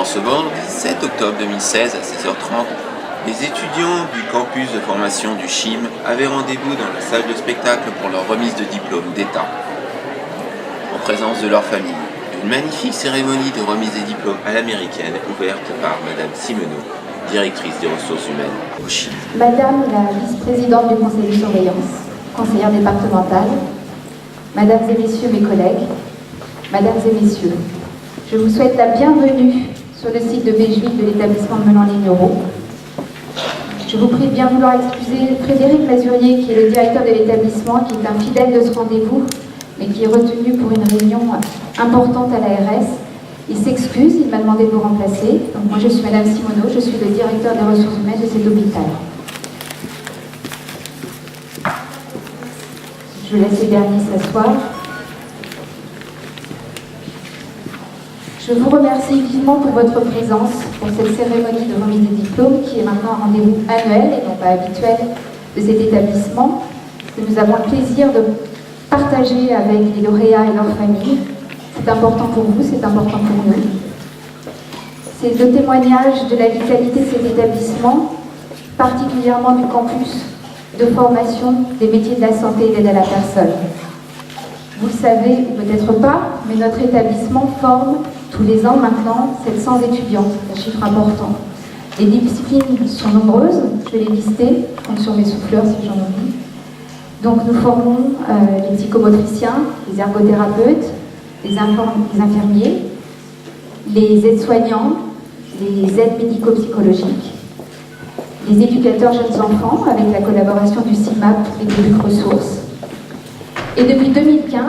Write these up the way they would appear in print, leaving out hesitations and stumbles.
ce vendredi 7 octobre 2016 à 16h30, les étudiants du campus de formation du CHIM avaient rendez-vous dans la salle de spectacle pour leur remise de diplôme d'État, en présence de leur famille. Une magnifique cérémonie de remise des diplômes à l'américaine, ouverte par Madame Simoneau, directrice des ressources humaines au CHIM. Madame la vice-présidente du conseil de surveillance, conseillère départementale, Mesdames et Messieurs mes collègues, Mesdames et Messieurs, je vous souhaite la bienvenue sur le site de Béjuil de l'établissement de Melan-Lignerot. Je vous prie de bien vouloir excuser Frédéric Mazurier, qui est le directeur de l'établissement, qui est un fidèle de ce rendez-vous, mais qui est retenu pour une réunion importante à l'ARS. Il s'excuse, il m'a demandé de vous remplacer. Donc moi je suis Madame Simoneau, je suis le directeur des ressources humaines de cet hôpital. Je laisse les derniers s'asseoir. Je vous remercie vivement pour votre présence pour cette cérémonie de remise des diplômes qui est maintenant un rendez-vous annuel et non pas habituel de cet établissement, que nous avons le plaisir de partager avec les lauréats et leurs familles. C'est important pour vous, c'est important pour nous. C'est le témoignage de la vitalité de cet établissement, particulièrement du campus de formation des métiers de la santé et d'aide à la personne. Vous le savez, ou peut-être pas, mais notre établissement forme tous les ans maintenant 700 étudiants, un chiffre important. Les disciplines sont nombreuses, je vais les lister, je compte sur mes souffleurs si j'en oublie. Donc nous formons les psychomotriciens, les ergothérapeutes, les infirmiers, les aides-soignants, les aides médico-psychologiques, les éducateurs jeunes enfants avec la collaboration du CIMAP et de Luc Ressources. Et depuis 2015,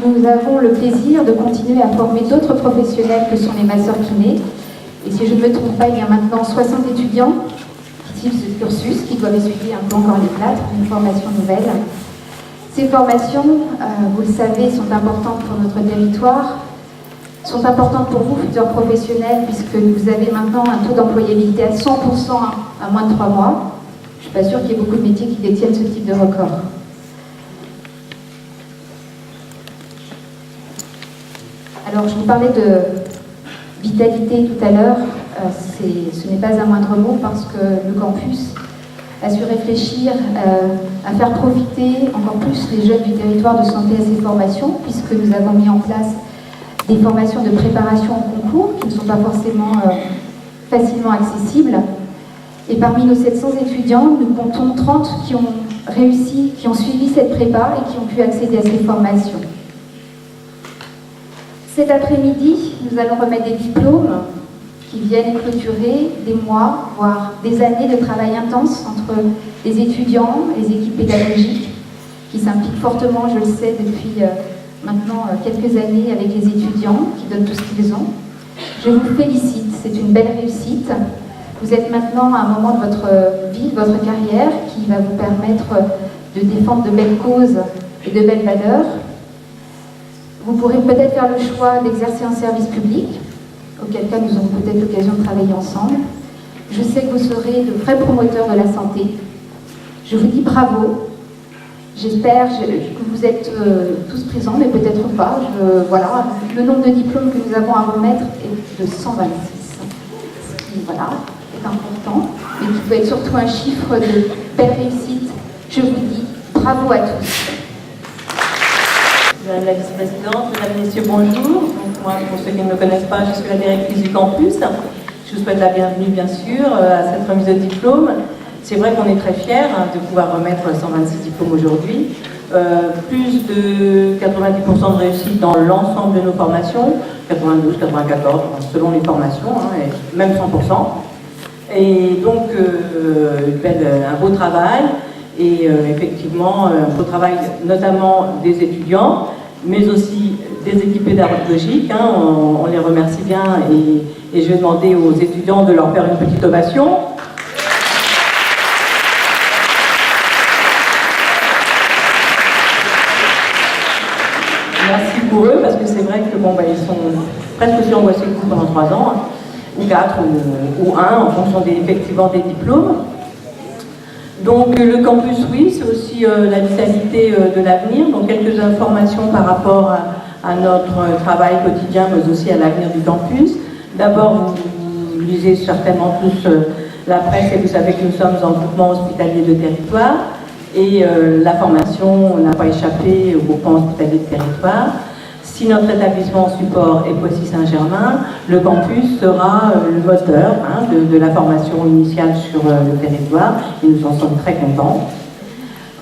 nous avons le plaisir de continuer à former d'autres professionnels que sont les masseurs-kinés. Et si je ne me trompe pas, il y a maintenant 60 étudiants qui suivent ce cursus, qui doivent essuyer un peu encore les plâtres, une formation nouvelle. Ces formations, vous le savez, sont importantes pour notre territoire, sont importantes pour vous, futurs professionnels, puisque vous avez maintenant un taux d'employabilité à 100% à moins de 3 mois. Je ne suis pas sûre qu'il y ait beaucoup de métiers qui détiennent ce type de record. Alors, je vous parlais de vitalité tout à l'heure. Ce n'est pas un moindre mot parce que le campus a su réfléchir à faire profiter encore plus les jeunes du territoire de santé à ces formations, puisque nous avons mis en place des formations de préparation au concours qui ne sont pas forcément facilement accessibles. Et parmi nos 700 étudiants, nous comptons 30 qui ont réussi, qui ont suivi cette prépa et qui ont pu accéder à ces formations. Cet après-midi, nous allons remettre des diplômes qui viennent clôturer des mois, voire des années de travail intense entre les étudiants, les équipes pédagogiques, qui s'impliquent fortement, je le sais, depuis maintenant quelques années avec les étudiants, qui donnent tout ce qu'ils ont. Je vous félicite, c'est une belle réussite. Vous êtes maintenant à un moment de votre vie, de votre carrière, qui va vous permettre de défendre de belles causes et de belles valeurs. Vous pourrez peut-être faire le choix d'exercer un service public, auquel cas nous aurons peut-être l'occasion de travailler ensemble. Je sais que vous serez de vrais promoteurs de la santé. Je vous dis bravo. J'espère que vous êtes tous présents, mais peut-être pas. Voilà, le nombre de diplômes que nous avons à remettre est de 126, ce qui voilà, est important, mais qui peut être surtout un chiffre de belle réussite. Je vous dis bravo à tous. Madame la vice-présidente, mesdames et messieurs, bonjour. Donc moi, pour ceux qui ne me connaissent pas, je suis la directrice du campus. Je vous souhaite la bienvenue, bien sûr, à cette remise de diplôme. C'est vrai qu'on est très fiers de pouvoir remettre 126 diplômes aujourd'hui. Plus de 90% de réussite dans l'ensemble de nos formations, 92, 94, selon les formations, et même 100%. Et donc, un beau travail. Et effectivement, un beau travail notamment des étudiants, mais aussi des équipes pédagogiques. On les remercie bien et je vais demander aux étudiants de leur faire une petite ovation. Merci pour eux, parce que c'est vrai que ils sont presque aussi angoissés que vous pendant 3 ans, ou 4, ou 1, en fonction effectivement des diplômes. Donc le campus, oui, c'est aussi la vitalité de l'avenir. Donc quelques informations par rapport à notre travail quotidien, mais aussi à l'avenir du campus. D'abord, vous lisez certainement tous la presse et vous savez que nous sommes en groupement hospitalier de territoire et la formation n'a pas échappé au groupement hospitalier de territoire. Si notre établissement support est Poissy-Saint-Germain, le campus sera le moteur de la formation initiale sur le territoire et nous en sommes très contents.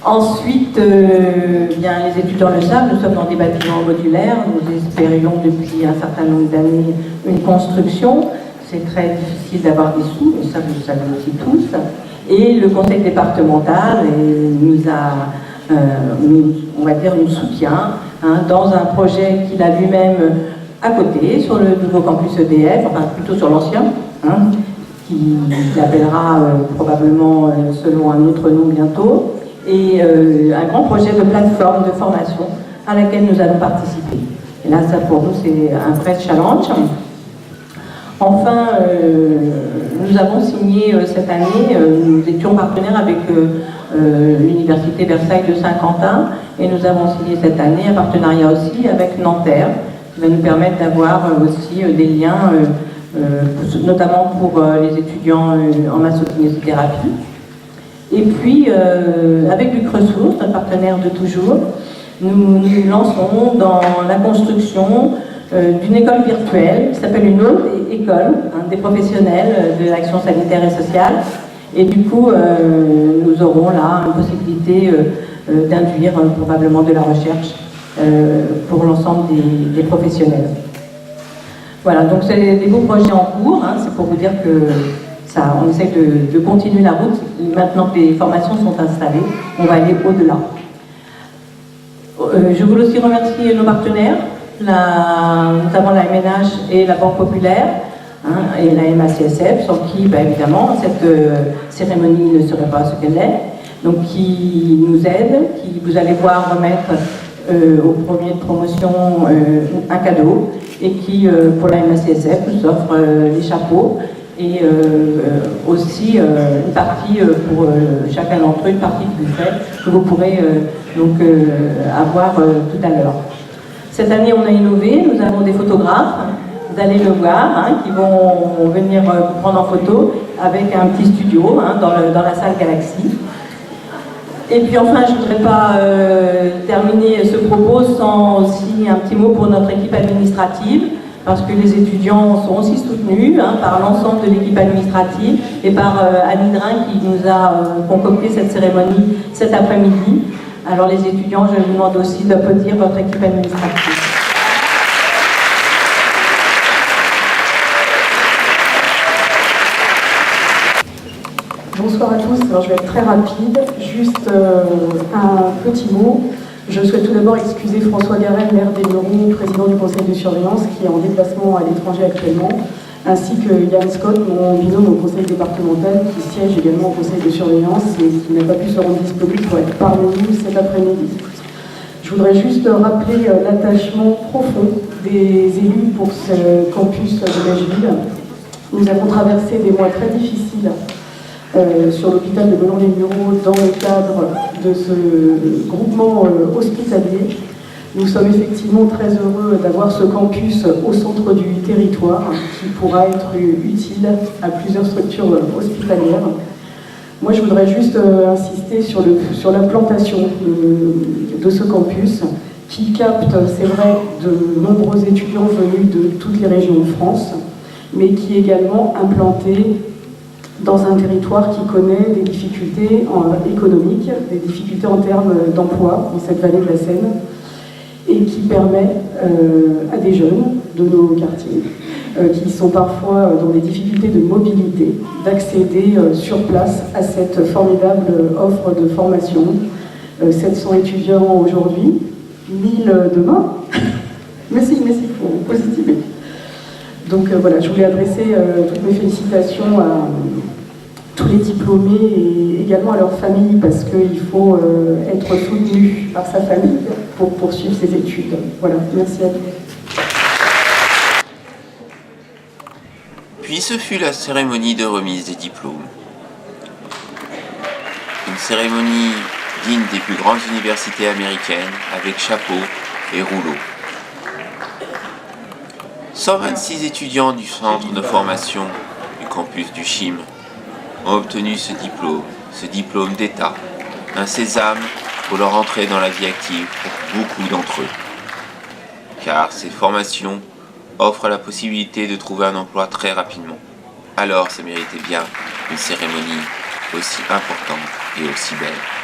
Ensuite, bien, les étudiants le savent, nous sommes dans des bâtiments modulaires, nous espérions depuis un certain nombre d'années une construction. C'est très difficile d'avoir des sous, et ça vous le savez aussi tous. Et le conseil départemental on va dire, nous soutient dans un projet qu'il a lui-même à côté, sur le nouveau campus EDF, enfin plutôt sur l'ancien, qui appellera probablement selon un autre nom bientôt, et un grand projet de plateforme de formation à laquelle nous allons participer. Et là, ça pour nous, c'est un vrai challenge. Enfin, nous avons signé cette année, nous étions partenaires avec l'Université Versailles de Saint-Quentin et nous avons signé cette année un partenariat aussi avec Nanterre qui va nous permettre d'avoir aussi des liens, notamment pour les étudiants en massokinésithérapie. Et puis, avec Luc Ressources, notre partenaire de toujours, nous lançons dans la construction d'une école virtuelle qui s'appelle une haute école des professionnels de l'action sanitaire et sociale. Et du coup, nous aurons là une possibilité d'induire probablement de la recherche pour l'ensemble des professionnels. Voilà, donc c'est des beaux projets en cours. C'est pour vous dire que on essaie de continuer la route. Maintenant que les formations sont installées, on va aller au-delà. Je voulais aussi remercier nos partenaires, notamment la MNH et la Banque Populaire, et la MACSF, sans qui, évidemment, cette cérémonie ne serait pas ce qu'elle est. Donc, qui nous aident, qui, vous allez voir, remettre au premier de promotion un cadeau, et qui, pour la MACSF, nous offre les chapeaux, et aussi une partie pour chacun d'entre eux, une partie du buffet que vous pourrez avoir tout à l'heure. Cette année, on a innové, nous avons des photographes, vous allez le voir, qui vont venir vous prendre en photo avec un petit studio dans la salle Galaxy. Et puis enfin, je ne voudrais pas terminer ce propos sans aussi un petit mot pour notre équipe administrative, parce que les étudiants sont aussi soutenus par l'ensemble de l'équipe administrative et par Annie Drin qui nous a concocté cette cérémonie cet après-midi. Alors les étudiants, je vous demande aussi d'applaudir votre équipe administrative. Bonsoir à tous, alors je vais être très rapide, juste un petit mot. Je souhaite tout d'abord excuser François Garel, maire d'Aileron, président du conseil de surveillance, qui est en déplacement à l'étranger actuellement, ainsi que Yann Scott, mon binôme au conseil départemental, qui siège également au conseil de surveillance et qui n'a pas pu se rendre disponible pour être parmi nous cet après-midi. Je voudrais juste rappeler l'attachement profond des élus pour ce campus de Nashville. Nous avons traversé des mois très difficiles sur l'hôpital de Bellon-les-Mureaux dans le cadre de ce groupement hospitalier. Nous sommes effectivement très heureux d'avoir ce campus au centre du territoire qui pourra être utile à plusieurs structures hospitalières. Moi, je voudrais juste insister sur l'implantation de ce campus qui capte, c'est vrai, de nombreux étudiants venus de toutes les régions de France, mais qui est également implanté dans un territoire qui connaît des difficultés économiques, des difficultés en termes d'emploi dans cette vallée de la Seine, et qui permet à des jeunes de nos quartiers, qui sont parfois dans des difficultés de mobilité, d'accéder sur place à cette formidable offre de formation. 700 étudiants aujourd'hui, 1000 demain. Mais si, il faut positiver. Donc voilà, je voulais adresser toutes mes félicitations à tous les diplômés et également à leurs familles, parce qu'il faut être soutenu par sa famille pour poursuivre ses études. Voilà, merci à tous. Puis ce fut la cérémonie de remise des diplômes. Une cérémonie digne des plus grandes universités américaines, avec chapeau et rouleau. 126 étudiants du centre de formation du campus du CHIM ont obtenu ce diplôme d'État, un sésame pour leur entrée dans la vie active pour beaucoup d'entre eux. Car ces formations offrent la possibilité de trouver un emploi très rapidement. Alors ça méritait bien une cérémonie aussi importante et aussi belle.